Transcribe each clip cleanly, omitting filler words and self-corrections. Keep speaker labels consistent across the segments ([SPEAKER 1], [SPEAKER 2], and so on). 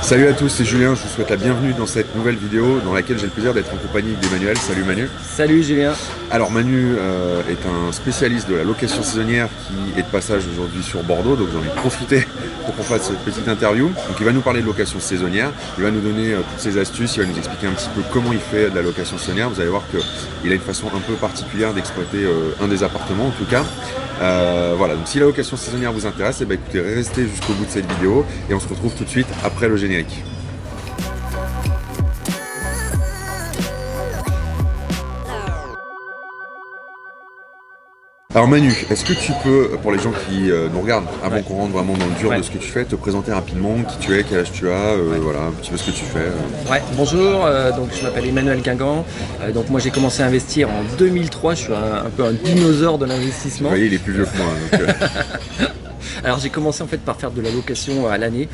[SPEAKER 1] Salut à tous, c'est Julien, je vous souhaite la bienvenue dans cette nouvelle vidéo dans laquelle j'ai le plaisir d'être en compagnie d'Emmanuel. Salut Manu.
[SPEAKER 2] Salut Julien.
[SPEAKER 1] Alors Manu est un spécialiste de la location saisonnière qui est de passage aujourd'hui sur Bordeaux, donc j'en ai profité pour qu'on fasse cette petite interview. Donc il va nous parler de location saisonnière, il va nous donner toutes ses astuces, il va nous expliquer un petit peu comment il fait de la location saisonnière. Vous allez voir qu'il a une façon un peu particulière d'exploiter un des appartements en tout cas. Voilà, donc si la location saisonnière vous intéresse, eh bien, écoutez, restez jusqu'au bout de cette vidéo et on se retrouve tout de suite après le générique. Alors Manu, est-ce que tu peux, pour les gens qui nous regardent, avant qu'on rentre vraiment dans le dur de ce que tu fais, te présenter rapidement qui tu es, quel âge tu as, voilà, un petit peu ce que tu fais.
[SPEAKER 2] Ouais, bonjour, donc je m'appelle Emmanuel Guingamp, donc moi j'ai commencé à investir en 2003, je suis un peu un dinosaure de l'investissement.
[SPEAKER 1] Vous voyez, il est plus vieux que moi. Donc,
[SPEAKER 2] Alors j'ai commencé en fait par faire de la location à l'année.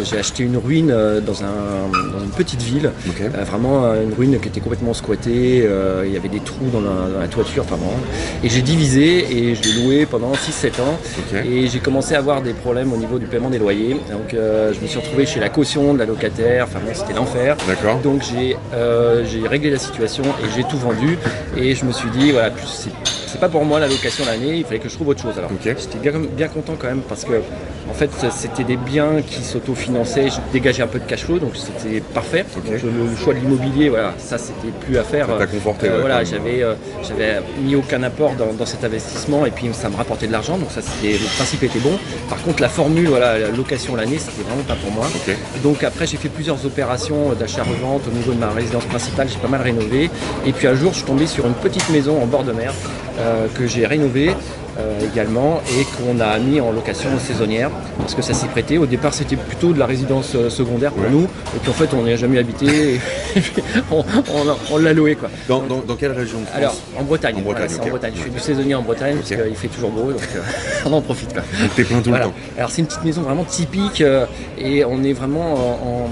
[SPEAKER 2] J'ai acheté une ruine dans une petite ville,
[SPEAKER 1] okay.
[SPEAKER 2] Vraiment une ruine qui était complètement squattée, il y avait des trous dans la toiture, enfin vraiment. Et j'ai divisé et je l'ai loué pendant 6-7 ans.
[SPEAKER 1] Okay.
[SPEAKER 2] Et j'ai commencé à avoir des problèmes au niveau du paiement des loyers. Donc je me suis retrouvé chez la caution de la locataire, enfin bon, c'était l'enfer.
[SPEAKER 1] D'accord.
[SPEAKER 2] Donc j'ai réglé la situation et j'ai tout vendu. Et je me suis dit, voilà, c'est pas pour moi la location l'année, il fallait que je trouve autre chose. Alors
[SPEAKER 1] okay.
[SPEAKER 2] J'étais bien content quand même parce que en fait c'était des biens qui s'autofinançaient, je dégageais un peu de cash flow donc c'était parfait.
[SPEAKER 1] Okay.
[SPEAKER 2] Donc, le choix de l'immobilier, voilà, ça c'était plus à faire.
[SPEAKER 1] Ça t'a conforté.
[SPEAKER 2] Voilà, j'avais mis aucun apport dans cet investissement et puis ça me rapportait de l'argent, donc ça c'était, le principe était bon. Par contre la formule, voilà, la location l'année, c'était vraiment pas pour moi.
[SPEAKER 1] Okay.
[SPEAKER 2] Donc après j'ai fait plusieurs opérations d'achat-revente au niveau de ma résidence principale, j'ai pas mal rénové. Et puis un jour je suis tombé sur une petite maison en bord de mer que j'ai rénovée également et qu'on a mis en location saisonnière parce que ça s'y prêtait. Au départ c'était plutôt de la résidence secondaire pour nous et puis en fait on n'y a jamais habité et on l'a loué quoi.
[SPEAKER 1] Dans quelle région de France?
[SPEAKER 2] Alors en Bretagne.
[SPEAKER 1] En Bretagne,
[SPEAKER 2] voilà,
[SPEAKER 1] okay.
[SPEAKER 2] En Bretagne. Je fais du saisonnier en Bretagne parce qu'il fait toujours beau donc on en profite quoi.
[SPEAKER 1] Donc t'es plein tout le temps.
[SPEAKER 2] Alors c'est une petite maison vraiment typique et on est vraiment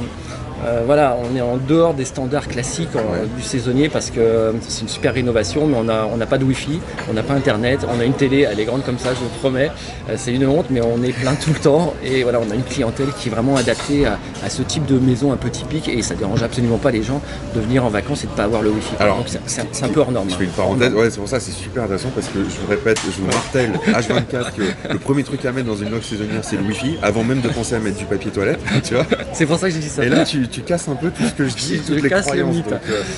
[SPEAKER 2] voilà, on est en dehors des standards classiques du saisonnier parce que c'est une super rénovation, mais on n'a pas de wifi, on n'a pas internet, on a une télé, elle est grande comme ça, je vous promets, c'est une honte, mais on est plein tout le temps et voilà, on a une clientèle qui est vraiment adaptée à ce type de maison un peu typique et ça dérange absolument pas les gens de venir en vacances et de ne pas avoir le wifi.
[SPEAKER 1] Alors,
[SPEAKER 2] donc c'est un peu hors norme.
[SPEAKER 1] Je fais une parenthèse, ouais, c'est pour ça c'est super intéressant parce que je vous répète, je vous martèle H24 que le premier truc à mettre dans une loge saisonnière c'est le wifi, avant même de penser à mettre du papier toilette, tu vois.
[SPEAKER 2] C'est pour ça que j'ai dit ça.
[SPEAKER 1] Et là tu casses un peu tout ce que je dis, toutes les croyances. Donc,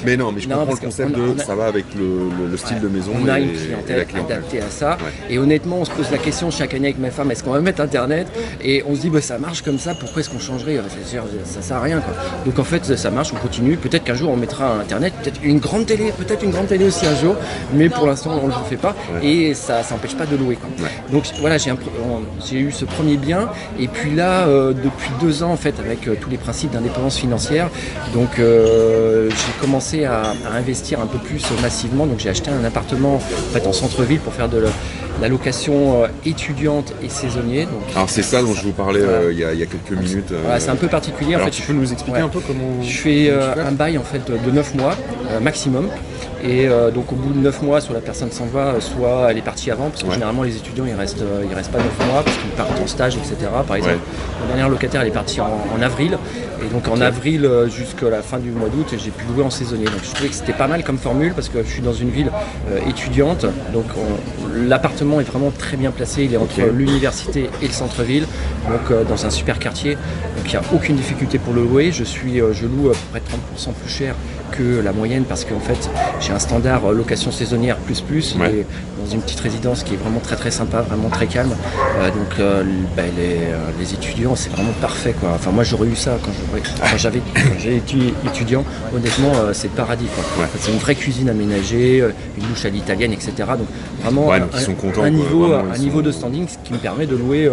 [SPEAKER 1] mais non, mais je comprends le concept ça va avec le style de maison.
[SPEAKER 2] On a une clientèle adaptée à ça. Ouais. Et honnêtement, on se pose la question chaque année avec ma femme, est-ce qu'on va mettre Internet? Et on se dit, bah, ça marche comme ça, pourquoi est-ce qu'on changerait? Ça sert à rien quoi. Donc en fait, ça marche, on continue. Peut-être qu'un jour on mettra Internet, peut-être une grande télé aussi un jour, mais pour l'instant on ne le fait pas. Ouais. Et ça n'empêche pas de louer quoi. Ouais. Donc voilà, j'ai eu ce premier bien. Et puis là, depuis 2 ans en fait, avec tous les principes d'indépendance financière, donc j'ai commencé à investir un peu plus massivement. Donc j'ai acheté un appartement en fait en centre-ville pour faire de la location étudiante et saisonnier. Donc,
[SPEAKER 1] alors c'est ça dont je vous parlais il y a quelques minutes.
[SPEAKER 2] Voilà, c'est un peu particulier.
[SPEAKER 1] Alors
[SPEAKER 2] en fait,
[SPEAKER 1] tu peux nous expliquer un peu comment...
[SPEAKER 2] Je fais un bail en fait de 9 mois maximum. Et donc au bout de 9 mois, soit la personne s'en va, soit elle est partie avant, parce que généralement les étudiants ils restent pas 9 mois parce qu'ils partent en stage, etc. Par exemple, la dernière locataire elle est partie en avril, et donc en avril jusqu'à la fin du mois d'août j'ai pu louer en saisonnier. Donc je trouvais que c'était pas mal comme formule parce que je suis dans une ville étudiante, donc l'appartement est vraiment très bien placé, il est entre l'université et le centre-ville, donc dans un super quartier, donc il n'y a aucune difficulté pour le louer. Je loue à peu près 30% plus cher que la moyenne parce qu'en fait j'ai un standard location saisonnière plus et dans une petite résidence qui est vraiment très très sympa, vraiment très calme, donc les étudiants c'est vraiment parfait quoi. Enfin moi j'aurais eu ça quand j'ai été étudiant, honnêtement c'est le paradis quoi. C'est une vraie cuisine aménagée, une douche à l'italienne, etc. Donc vraiment un niveau de standing qui me permet de louer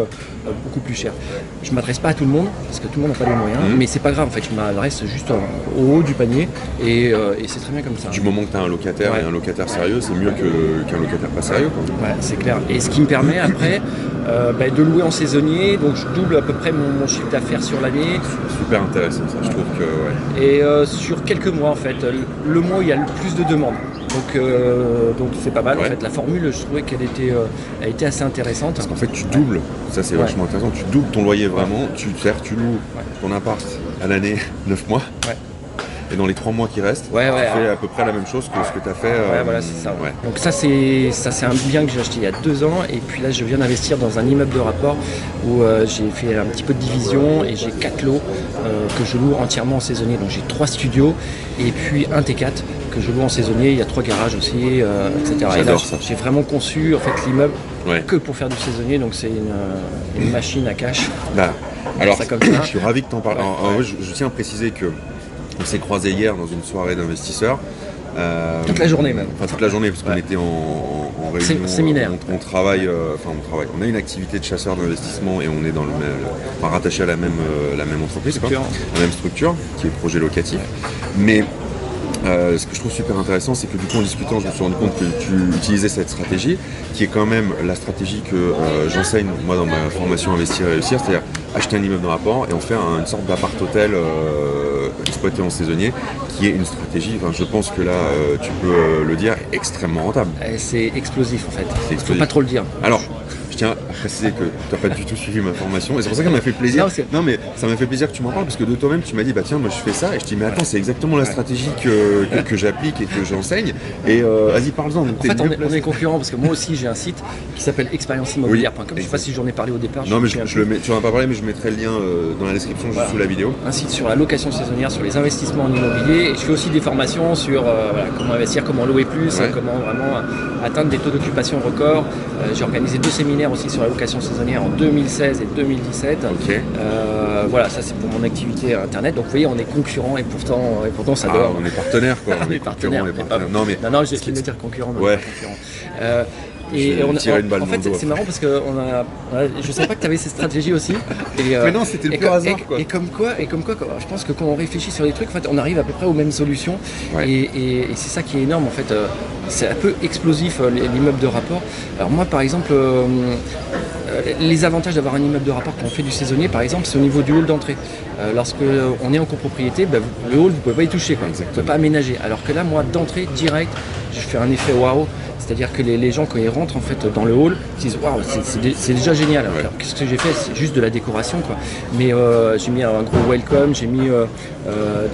[SPEAKER 2] beaucoup plus cher. Je m'adresse pas à tout le monde parce que tout le monde n'a pas les moyens, mais c'est pas grave en fait, je m'adresse juste au haut du panier et c'est très bien comme ça.
[SPEAKER 1] Du moment que tu as un locataire et un locataire sérieux, c'est mieux qu'un locataire pas sérieux quoi.
[SPEAKER 2] Ouais, c'est clair. Et ce qui me permet après de louer en saisonnier, donc je double à peu près mon chiffre d'affaires sur l'année.
[SPEAKER 1] Super intéressant ça, je trouve que ouais.
[SPEAKER 2] Et sur quelques mois en fait, le mois où il y a le plus de demandes. Donc c'est pas mal en fait. La formule, je trouvais qu'elle était assez intéressante.
[SPEAKER 1] Parce qu'en fait tu doubles, ça c'est vachement intéressant, tu doubles ton loyer vraiment, tu loues ton appart à l'année 9 mois. Ouais. Et dans les 3 mois qui restent, tu fais à peu près la même chose que ce que tu as fait.
[SPEAKER 2] Voilà, c'est ça. Ouais. Donc ça c'est un bien que j'ai acheté il y a 2 ans. Et puis là, je viens d'investir dans un immeuble de rapport où j'ai fait un petit peu de division et j'ai 4 lots que je loue entièrement en saisonnier. Donc j'ai 3 studios et puis un T4 que je loue en saisonnier. Il y a 3 garages aussi, etc. Et là, j'ai vraiment conçu en fait l'immeuble que pour faire du saisonnier. Donc c'est une machine à cash.
[SPEAKER 1] Là. Alors,
[SPEAKER 2] ça comme ça.
[SPEAKER 1] Je suis ravi que tu en parles. Je tiens à préciser que on s'est croisés hier dans une soirée d'investisseurs.
[SPEAKER 2] Toute la journée même.
[SPEAKER 1] Enfin toute la journée parce qu'on était en réunion.
[SPEAKER 2] Séminaire.
[SPEAKER 1] On travaille. On a une activité de chasseur d'investissement et on est rattaché à la même entreprise, la même structure qui est projet locatif. Mais ce que je trouve super intéressant, c'est que du coup en discutant, je me suis rendu compte que tu utilisais cette stratégie, qui est quand même la stratégie que j'enseigne moi dans ma formation Investir et Réussir, c'est-à-dire acheter un immeuble de rapport et en faire une sorte d'appart-hôtel exploité en saisonnier, qui est une stratégie, je pense que là tu peux le dire, extrêmement rentable.
[SPEAKER 2] C'est explosif en fait, il ne faut pas trop le dire.
[SPEAKER 1] Alors, je tiens à préciser que tu n'as pas du tout suivi ma formation et c'est pour ça que ça m'a fait plaisir. Non mais ça m'a fait plaisir que tu m'en parles parce que de toi-même tu m'as dit tiens moi je fais ça et je te dis mais attends c'est exactement la stratégie que j'applique et que j'enseigne et vas-y parle-en.
[SPEAKER 2] En fait on est concurrents parce que moi aussi j'ai un site qui s'appelle expérienceimmobilière.com. Je ne sais pas si j'en ai parlé au départ.
[SPEAKER 1] Non mais tu n'en as pas parlé mais je mettrai le lien dans la description juste sous la vidéo.
[SPEAKER 2] Un site sur la location saisonnière, sur les investissements en immobilier et je fais aussi des formations sur comment investir, comment louer plus, comment vraiment atteindre des taux d'occupation records. J'ai organisé 2 séminaires aussi sur la location saisonnière en 2016 et 2017. Voilà, ça c'est pour mon activité internet. Donc vous voyez, on est concurrents et pourtant ça dort.
[SPEAKER 1] On est partenaires quoi.
[SPEAKER 2] On est partenaires. Non, j'ai essayé de me dire concurrents.
[SPEAKER 1] Et on a une balle
[SPEAKER 2] en fait, c'est marrant parce que je savais pas que tu avais cette stratégie aussi.
[SPEAKER 1] Mais non, c'était le pur hasard.
[SPEAKER 2] Et comme quoi, je pense que quand on réfléchit sur des trucs, en fait, on arrive à peu près aux mêmes solutions. Et c'est ça qui est énorme en fait. C'est un peu explosif l'immeuble de rapport. Alors moi, par exemple, les avantages d'avoir un immeuble de rapport quand on fait du saisonnier, par exemple, c'est au niveau du hall d'entrée. Lorsque on est en copropriété, le hall, vous pouvez pas y toucher, vous ne pouvez pas aménager. Alors que là, moi, d'entrée direct, je fais un effet waouh. C'est-à-dire que les gens, quand ils rentrent en fait, dans le hall, ils disent waouh, c'est déjà génial. Alors, qu'est-ce que j'ai fait? C'est juste de la décoration, quoi. Mais j'ai mis un gros welcome, j'ai mis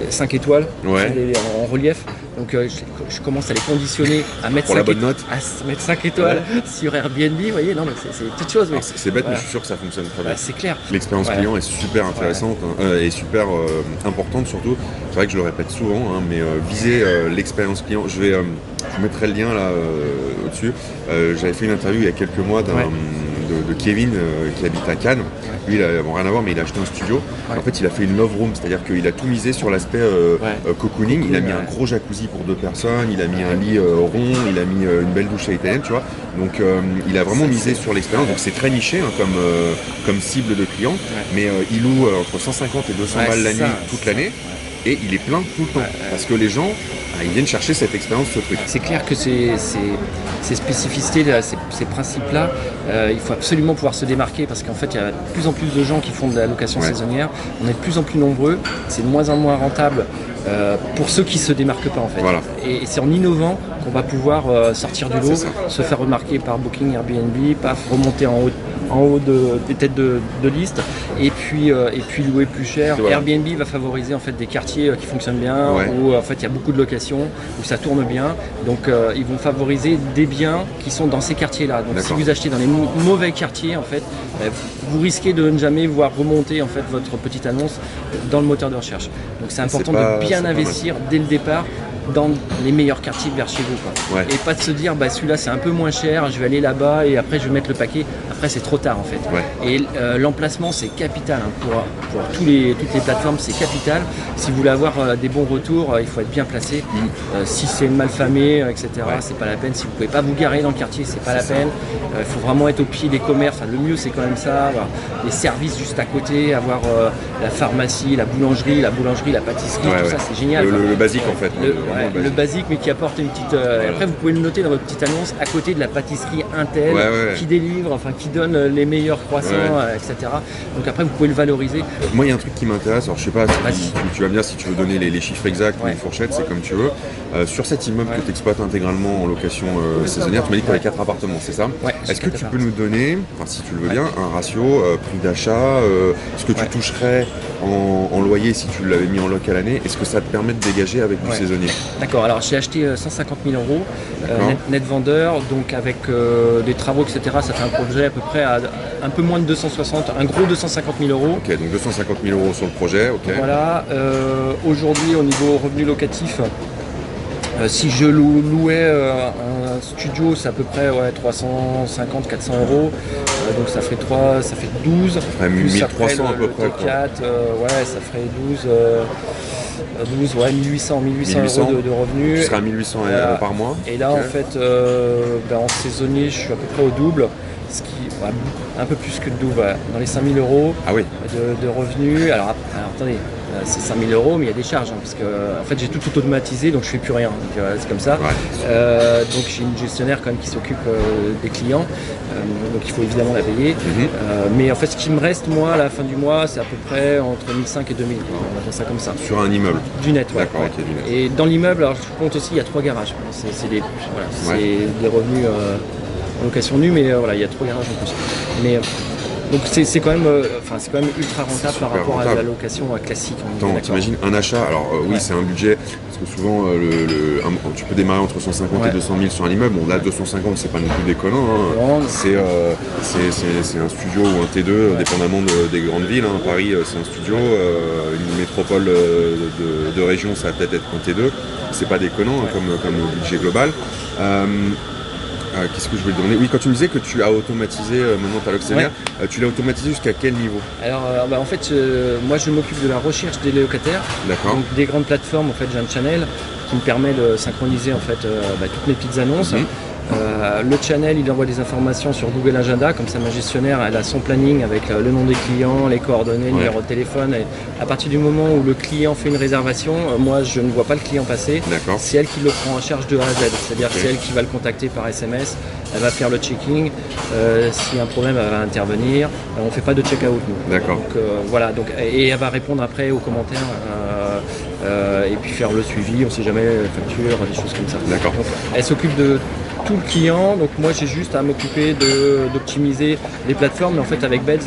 [SPEAKER 2] 5 étoiles en relief. Donc je commence à les conditionner à mettre, 5 étoiles sur Airbnb. Vous voyez, non, mais c'est toute chose.
[SPEAKER 1] C'est bête, mais je suis sûr que ça fonctionne très bien.
[SPEAKER 2] C'est clair.
[SPEAKER 1] L'expérience client est super intéressante et super importante surtout. C'est vrai que je le répète souvent, mais viser l'expérience client. Je mettrai le lien là au-dessus. J'avais fait une interview il y a quelques mois de Kevin qui habite à Cannes. Lui, il n'a rien à voir, mais il a acheté un studio. En fait, il a fait une love room, c'est-à-dire qu'il a tout misé sur l'aspect cocooning. Il a mis un gros jacuzzi pour 2 personnes, il a mis un lit rond, il a mis une belle douche à l'italienne, tu vois. Donc, il a vraiment misé sur l'expérience. Donc, c'est très niché comme cible de clients, mais il loue entre 150 et 200 balles la nuit toute l'année. Et il est plein tout le temps, parce que les gens, ils viennent chercher cette expérience, ce truc.
[SPEAKER 2] C'est clair que ces spécificités, ces principes-là, il faut absolument pouvoir se démarquer, parce qu'en fait, il y a de plus en plus de gens qui font de la location saisonnière, on est de plus en plus nombreux, c'est de moins en moins rentable pour ceux qui ne se démarquent pas en fait.
[SPEAKER 1] Voilà.
[SPEAKER 2] Et c'est en innovant qu'on va pouvoir sortir du lot, se faire remarquer par Booking, Airbnb, remonter en haut des têtes de liste et puis louer plus cher. Airbnb va favoriser en fait des quartiers qui fonctionnent bien, où en fait il y a beaucoup de locations, où ça tourne bien. Donc ils vont favoriser des biens qui sont dans ces quartiers-là. Donc si vous achetez dans les mauvais quartiers, en fait, vous risquez de ne jamais voir remonter en fait votre petite annonce dans le moteur de recherche. Donc c'est important de bien investir dès le départ dans les meilleurs quartiers vers chez vous, et pas de se dire celui-là c'est un peu moins cher, je vais aller là-bas et après je vais mettre le paquet. Après c'est trop tard en fait. Et l'emplacement c'est capital pour toutes les plateformes, c'est capital. Si vous voulez avoir des bons retours, il faut être bien placé. Si c'est mal famé, etc., c'est pas la peine. Si vous pouvez pas vous garer dans le quartier, c'est pas la peine. Il faut vraiment être au pied des commerces. Le mieux c'est quand même ça, avoir les services juste à côté, avoir la pharmacie, la boulangerie, la pâtisserie, tout ça c'est génial.
[SPEAKER 1] Le basique en fait.
[SPEAKER 2] Le basique, mais qui apporte une petite. Après, vous pouvez le noter dans votre petite annonce à côté de la pâtisserie Intel qui délivre, qui donne les meilleurs croissants, etc. Donc après, vous pouvez le valoriser.
[SPEAKER 1] Moi, il y a un truc qui m'intéresse, alors je sais pas si
[SPEAKER 2] Vas-y.
[SPEAKER 1] tu vas me dire si tu veux donner les chiffres exacts ou les fourchettes, c'est comme tu veux. Sur cet immeuble que tu exploites intégralement en location saisonnière, tu m'as dit que tu avais 4 appartements, c'est ça?
[SPEAKER 2] Ouais,
[SPEAKER 1] Est-ce que
[SPEAKER 2] j'ai
[SPEAKER 1] tu
[SPEAKER 2] quatre
[SPEAKER 1] peux nous donner, enfin si tu le veux bien, un ratio, prix d'achat, ce que tu toucherais en loyer si tu l'avais mis en loc à l'année, est-ce que ça te permet de dégager avec du saisonnier?
[SPEAKER 2] D'accord, alors j'ai acheté 150 000 euros net vendeur, donc avec des travaux, etc. Ça fait un projet à peu près à un peu moins de 260, un gros 250 000 euros.
[SPEAKER 1] Ok, donc 250 000 euros sur le projet, ok.
[SPEAKER 2] Voilà, aujourd'hui au niveau revenu locatif, si je louais un studio, c'est à peu près 350-400 euros, donc ça fait 12,
[SPEAKER 1] Ça ferait
[SPEAKER 2] plus
[SPEAKER 1] 1300
[SPEAKER 2] après
[SPEAKER 1] à peu près, quoi.
[SPEAKER 2] 4, ça ferait 12, 1800 euros de revenus.
[SPEAKER 1] Tu seras à 1800 euros par mois.
[SPEAKER 2] Et là,
[SPEAKER 1] Ok.
[SPEAKER 2] en fait, en saisonnier, je suis à peu près au double, ce qui un peu plus que le double, dans les 5000 euros
[SPEAKER 1] Ah oui,
[SPEAKER 2] de revenus. Alors attendez, c'est 5000 euros, mais il y a des charges, parce que en fait j'ai tout automatisé, donc je fais plus rien. Donc c'est comme ça. Donc j'ai une gestionnaire quand même qui s'occupe des clients, donc il faut évidemment la payer. Mais en fait, ce qui me reste moi à la fin du mois, c'est à peu près entre 1500 et 2000. On va faire ça comme ça.
[SPEAKER 1] sur un immeuble.
[SPEAKER 2] Du net, ouais.
[SPEAKER 1] D'accord, ok, du net.
[SPEAKER 2] Et dans l'immeuble, alors je compte aussi, il y a 3 garages. C'est des revenus en location nue, mais voilà, il y a 3 garages en plus. Mais donc c'est quand même, c'est quand même ultra rentable par rapport à la location classique.
[SPEAKER 1] Attends, t'imagines un achat, alors oui, c'est un budget, parce que souvent tu peux démarrer entre 150 et 200 000 sur un immeuble. Bon, là 250, c'est pas non plus déconnant, hein. C'est un studio ou un T2, dépendamment des grandes villes, hein. Paris, c'est un studio, une métropole de région, ça va peut-être être un T2. C'est pas déconnant, hein, comme budget global. Qu'est-ce que je voulais te demander? Oui, quand tu me disais que tu as automatisé maintenant ta locationnaire, tu l'as automatisé jusqu'à quel niveau?
[SPEAKER 2] Alors, en fait, moi je m'occupe de la recherche des locataires.
[SPEAKER 1] D'accord.
[SPEAKER 2] Donc, des grandes plateformes, en fait, j'ai un channel qui me permet de synchroniser en fait toutes mes petites annonces. Le channel, il envoie des informations sur Google Agenda, comme ça ma gestionnaire, elle a son planning avec le nom des clients, les coordonnées, le numéro de téléphone. Et à partir du moment où le client fait une réservation, moi je ne vois pas le client passer. C'est elle qui le prend en charge de A à Z. C'est-à-dire que c'est elle qui va le contacter par SMS, elle va faire le checking. S'il y a un problème, elle va intervenir. On ne fait pas de check-out nous.
[SPEAKER 1] D'accord.
[SPEAKER 2] Donc voilà, et elle va répondre après aux commentaires. Et puis faire le suivi, on ne sait jamais, facture, des choses comme ça.
[SPEAKER 1] D'accord.
[SPEAKER 2] Donc, elle s'occupe de tout le client, donc moi j'ai juste à m'occuper d'optimiser les plateformes, mais en fait avec Beds,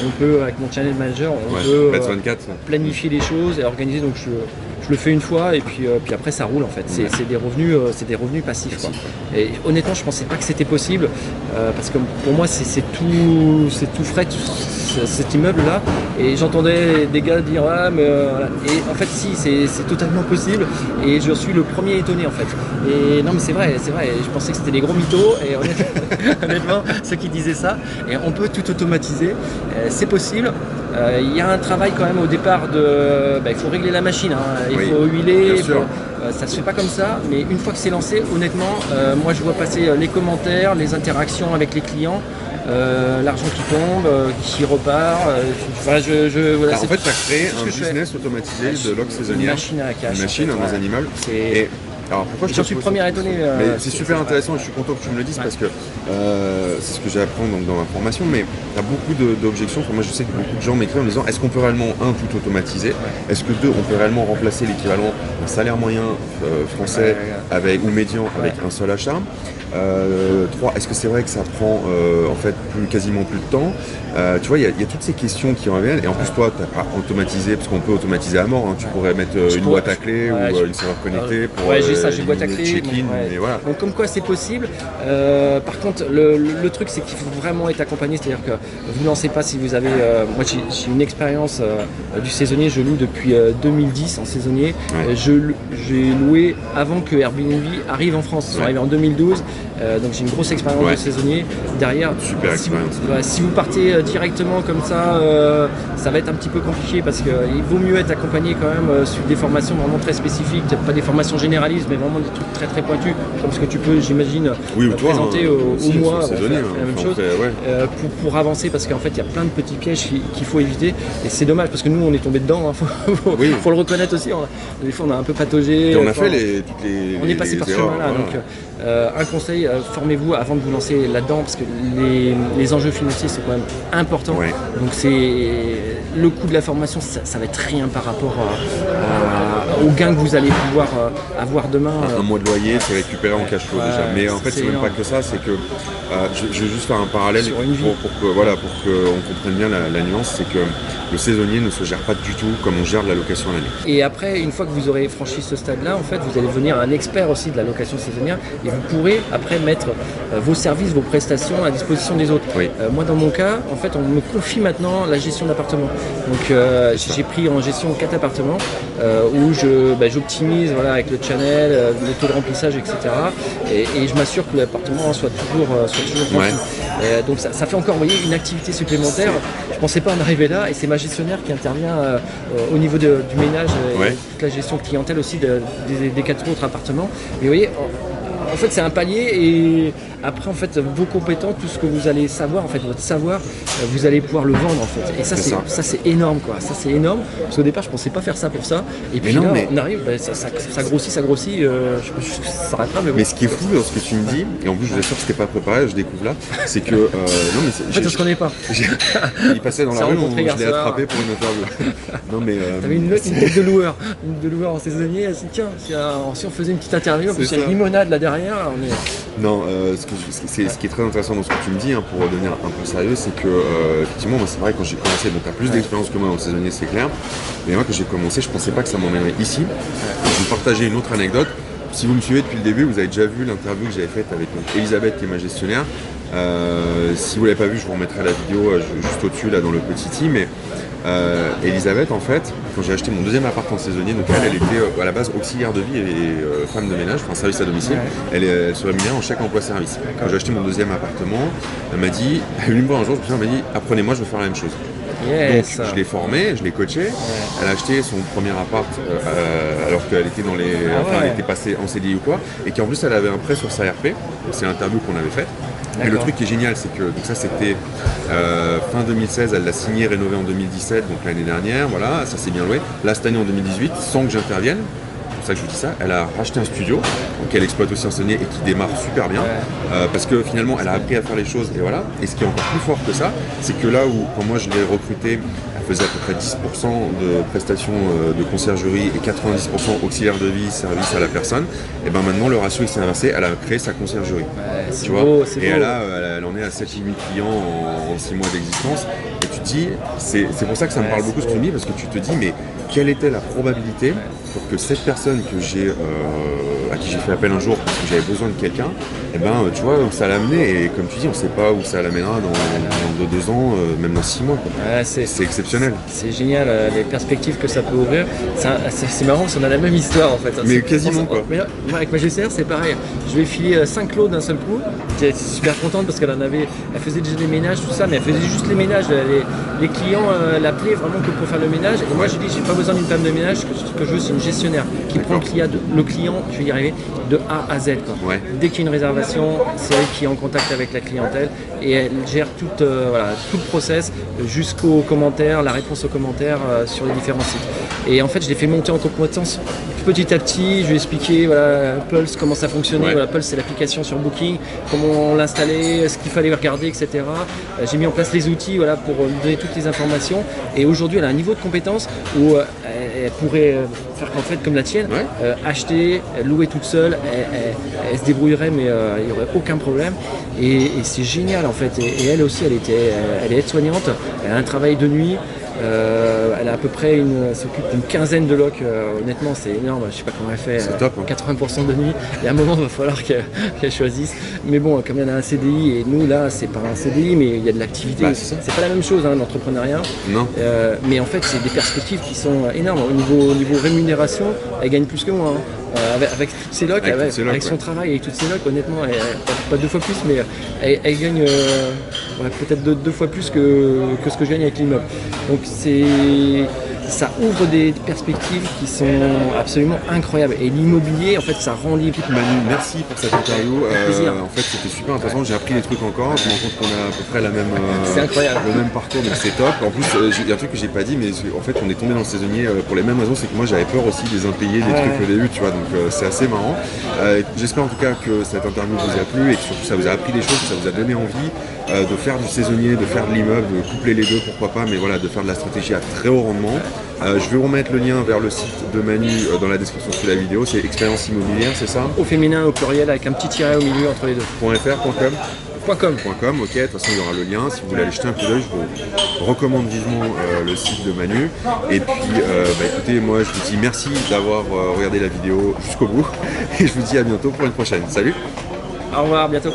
[SPEAKER 2] on peut, avec mon channel manager, on peut
[SPEAKER 1] Beds 24,
[SPEAKER 2] planifier les choses et organiser, donc je le fais une fois et puis après ça roule en fait. C'est des revenus passifs, quoi. Et honnêtement je pensais pas que c'était possible parce que pour moi c'est tout frais cet immeuble là, et j'entendais des gars dire mais voilà. Et en fait si c'est totalement possible, et je suis le premier étonné en fait. Et non mais c'est vrai, je pensais que c'était des gros mythos, et honnêtement ceux qui disaient ça, et on peut tout automatiser, c'est possible. Il y a un travail quand même au départ il faut régler la machine, hein. Il faut huiler, ça se fait pas comme ça, mais une fois que c'est lancé, honnêtement, moi je vois passer les commentaires, les interactions avec les clients, l'argent qui tombe, qui repart.
[SPEAKER 1] En fait, tu as créé un business automatisé de loc saisonnière.
[SPEAKER 2] Une machine à cash.
[SPEAKER 1] Une machine dans un immeuble. Alors pourquoi
[SPEAKER 2] j'en suis le premier à étonner.
[SPEAKER 1] Mais c'est super intéressant, et je suis content que tu me le dises, parce que c'est ce que j'apprends dans ma formation, mais tu as beaucoup d'objections. Enfin, moi je sais que beaucoup de gens m'écrivent en me disant, est-ce qu'on peut réellement, tout automatiser? Est-ce que on peut réellement remplacer l'équivalent d'un salaire moyen français ou médian avec un seul achat? 3, est-ce que c'est vrai que ça prend en fait quasiment plus de temps? Tu vois, il y a toutes ces questions qui reviennent, et en plus toi tu n'as pas automatisé, parce qu'on peut automatiser à mort, hein. Tu pourrais mettre une boîte à clé ou une serveur connectée pour
[SPEAKER 2] j'ai boîte à clé,
[SPEAKER 1] check-in, mais voilà.
[SPEAKER 2] Donc comme quoi c'est possible. Par contre le truc c'est qu'il faut vraiment être accompagné, c'est-à-dire que vous ne lancez pas si vous avez moi j'ai une expérience du saisonnier, je loue depuis 2010 en saisonnier. J'ai loué avant que Airbnb arrive en France, ils sont arrivés en 2012. Donc j'ai une grosse expérience de saisonnier derrière.
[SPEAKER 1] Super expérience.
[SPEAKER 2] Si vous partez directement comme ça, ça va être un petit peu compliqué, parce qu'il vaut mieux être accompagné quand même sur des formations vraiment très spécifiques, peut-être pas des formations généralistes, mais vraiment des trucs très très pointus, comme ce que tu peux, j'imagine, présenter au mois, faire la même chose, pour avancer, parce qu'en fait il y a plein de petits pièges qu'il faut éviter, et c'est dommage parce que nous on est tombé dedans, hein, faut le reconnaître aussi, des fois on a un peu pataugé,
[SPEAKER 1] et on a fait
[SPEAKER 2] on est passé par ce chemin-là, donc un conseil, formez-vous avant de vous lancer là-dedans parce que les enjeux financiers sont quand même importants.
[SPEAKER 1] Ouais.
[SPEAKER 2] Donc le coût de la formation, ça va être rien par rapport au gain que vous allez pouvoir avoir demain.
[SPEAKER 1] Un mois de loyer, c'est récupéré en cash flow déjà. Mais en fait, c'est même pas que ça, c'est que je vais juste faire un parallèle pour qu'on comprenne bien la nuance, c'est que le saisonnier ne se gère pas du tout comme on gère de la location à l'année.
[SPEAKER 2] Et après, une fois que vous aurez franchi ce stade-là, en fait, vous allez devenir un expert aussi de la location saisonnière et vous pourrez après mettre vos services, vos prestations à disposition des autres.
[SPEAKER 1] Oui.
[SPEAKER 2] Moi, dans mon cas, en fait, on me confie maintenant la gestion d'appartements. Donc, j'ai pris en gestion 4 appartements où j'optimise avec le channel, le taux de remplissage, etc. Et je m'assure que l'appartement soit toujours rempli.
[SPEAKER 1] Ouais.
[SPEAKER 2] Donc, ça fait encore, vous voyez, une activité supplémentaire. Je ne pensais pas en arriver là et c'est ma gestionnaire qui intervient au niveau du ménage et toute la gestion de clientèle aussi des 4 autres appartements. Et vous voyez, en fait, c'est un palier et après, en fait, vos compétences, tout ce que vous allez savoir, en fait, votre savoir, vous allez pouvoir le vendre, en fait. Et ça, c'est énorme, quoi. Ça, c'est énorme. Parce qu'au départ, je pensais pas faire ça pour ça. Et puis on arrive, ça grossit. Je s'arrête pas, mais bon.
[SPEAKER 1] Mais ce qui est fou dans ce que tu me dis, et en plus, je vous assure que c'était pas préparé, je découvre là, c'est que.
[SPEAKER 2] En fait, on se connaît pas.
[SPEAKER 1] Il passait dans la rue, je l'ai attrapé pour une interview. Non, mais.
[SPEAKER 2] T'avais une tête de loueur. Une de loueur en saisonnier. Elle s'est dit, tiens, si on faisait une petite interview, en plus, il y a une limonade là derrière.
[SPEAKER 1] Non, ce qui est très intéressant dans ce que tu me dis, pour devenir un peu sérieux, c'est que effectivement, moi c'est vrai quand j'ai commencé, donc tu as plus d'expérience que moi dans le saisonnier, c'est clair, mais moi quand j'ai commencé, je pensais pas que ça m'emmènerait ici. Je vais vous partager une autre anecdote. Si vous me suivez depuis le début, vous avez déjà vu l'interview que j'avais faite avec Elisabeth qui est ma gestionnaire. Si vous ne l'avez pas vu, je vous remettrai la vidéo juste au-dessus là dans le petit i, mais Elisabeth, en fait, quand j'ai acheté mon deuxième appart en saisonnier, donc elle était à la base auxiliaire de vie et femme de ménage, enfin service à domicile, elle se rémunérait en chèque emploi-service. Quand j'ai acheté mon deuxième appartement, elle est venue me voir un jour, elle m'a dit apprenez-moi, je veux faire la même chose.
[SPEAKER 2] Yes.
[SPEAKER 1] Donc je l'ai formée, je l'ai coachée. Elle a acheté son premier appart alors qu'elle était elle était passée en CDI ou quoi, et qu'en plus elle avait un prêt sur sa RP. C'est l'interview qu'on avait faite. Mais le truc qui est génial, c'est que donc ça c'était fin 2016, elle l'a signé, rénové en 2017, donc l'année dernière, voilà, ça s'est bien loué. Là cette année en 2018, sans que j'intervienne, c'est pour ça que je vous dis ça, elle a racheté un studio qu'elle exploite aussi en saisonnier et qui démarre super bien, parce que finalement elle a appris à faire les choses et voilà. Et ce qui est encore plus fort que ça, c'est que là où quand moi je l'ai recrutée, elle faisait à peu près 10% de prestations de conciergerie et 90% auxiliaire de vie, service à la personne, et ben maintenant le ratio il s'est inversé, elle a créé sa conciergerie.
[SPEAKER 2] Tu vois,
[SPEAKER 1] et elle en est à 7-8 000 clients en 6 mois d'existence. Et tu te dis, c'est pour ça que ça me parle beaucoup ce que tu me dis, parce que tu te dis, mais quelle était la probabilité pour que cette personne à qui j'ai fait appel un jour parce que j'avais besoin de quelqu'un, et ben tu vois où ça l'a amené, et comme tu dis, on ne sait pas où ça l'amènera dans 2 ans, même dans 6 mois. C'est exceptionnel.
[SPEAKER 2] C'est génial, les perspectives que ça peut ouvrir. C'est marrant parce qu'on a la même histoire en fait.
[SPEAKER 1] Mais quasiment quoi.
[SPEAKER 2] Moi, avec ma gestionnaire, c'est pareil. Je vais filer 5 lots d'un seul coup. J'étais super contente parce elle faisait déjà des ménages, tout ça, mais elle faisait juste les ménages. Les clients l'appelaient vraiment que pour faire le ménage. Et moi, j'ai dit, j'ai pas besoin d'une femme de ménage. Ce que je veux, c'est une gestionnaire qui prend le client, je vais y arriver, de A à Z. Quoi. Dès qu'il y a une réservation, c'est elle qui est en contact avec la clientèle et elle gère tout le process jusqu'aux commentaires, la réponse aux commentaires sur les différents sites. Et en fait, je l'ai fait monter en compétence petit à petit. Je lui ai expliqué Pulse, comment ça fonctionnait. Pulse, c'est l'application sur Booking, comment l'installer, ce qu'il fallait regarder, etc. J'ai mis en place les outils pour lui donner toutes les informations. Et aujourd'hui, elle a un niveau de compétence où elle pourrait faire qu'en fait comme la tienne, acheter, louer toute seule, elle se débrouillerait, mais il n'y aurait aucun problème. Et c'est génial en fait. Et elle aussi, elle est aide-soignante, elle a un travail de nuit. Elle a à peu près s'occupe d'une quinzaine de locs. Honnêtement, c'est énorme. Je sais pas comment elle fait.
[SPEAKER 1] C'est top,
[SPEAKER 2] 80% de nuit. Et à un moment, il va falloir qu'elle choisisse. Mais bon, comme il y en a un CDI, et nous là, c'est pas un CDI, mais il y a de l'activité. C'est pas la même chose, l'entrepreneuriat.
[SPEAKER 1] Non.
[SPEAKER 2] Mais en fait, c'est des perspectives qui sont énormes. Au niveau rémunération, elle gagne plus que moi. Avec toutes ses locs, avec son travail et toutes ses locs, honnêtement, pas 2 fois plus, mais elle gagne peut-être 2 fois plus que ce que je gagne avec l'immeuble. Donc ça ouvre des perspectives qui sont absolument incroyables. Et l'immobilier, en fait, ça rend libre.
[SPEAKER 1] Manu, merci pour cette interview.
[SPEAKER 2] Plaisir.
[SPEAKER 1] En fait, c'était super intéressant. J'ai appris des trucs encore. Je me rends compte qu'on a à peu près
[SPEAKER 2] C'est incroyable.
[SPEAKER 1] le même parcours, donc c'est top. En plus, il y a un truc que j'ai pas dit, mais en fait, on est tombé dans le saisonnier pour les mêmes raisons. C'est que moi, j'avais peur aussi des impayés, des trucs au début, tu vois. Donc, c'est assez marrant. J'espère en tout cas que cette interview vous a plu et que surtout ça vous a appris des choses, que ça vous a donné envie de faire du saisonnier, de faire de l'immeuble, de coupler les deux, pourquoi pas, mais voilà, de faire de la stratégie à très haut rendement. Je vais vous remettre le lien vers le site de Manu dans la description sous la vidéo. C'est Expérience Immobilière, c'est ça?
[SPEAKER 2] Au féminin, au pluriel, avec un petit tiret au milieu entre les deux.
[SPEAKER 1] .fr, .com.
[SPEAKER 2] .com.
[SPEAKER 1] Ok, de toute façon il y aura le lien. Si vous voulez aller jeter un coup d'œil, je vous recommande vivement le site de Manu. Et puis écoutez, moi je vous dis merci d'avoir regardé la vidéo jusqu'au bout et je vous dis à bientôt pour une prochaine. Salut!
[SPEAKER 2] Au revoir, à bientôt.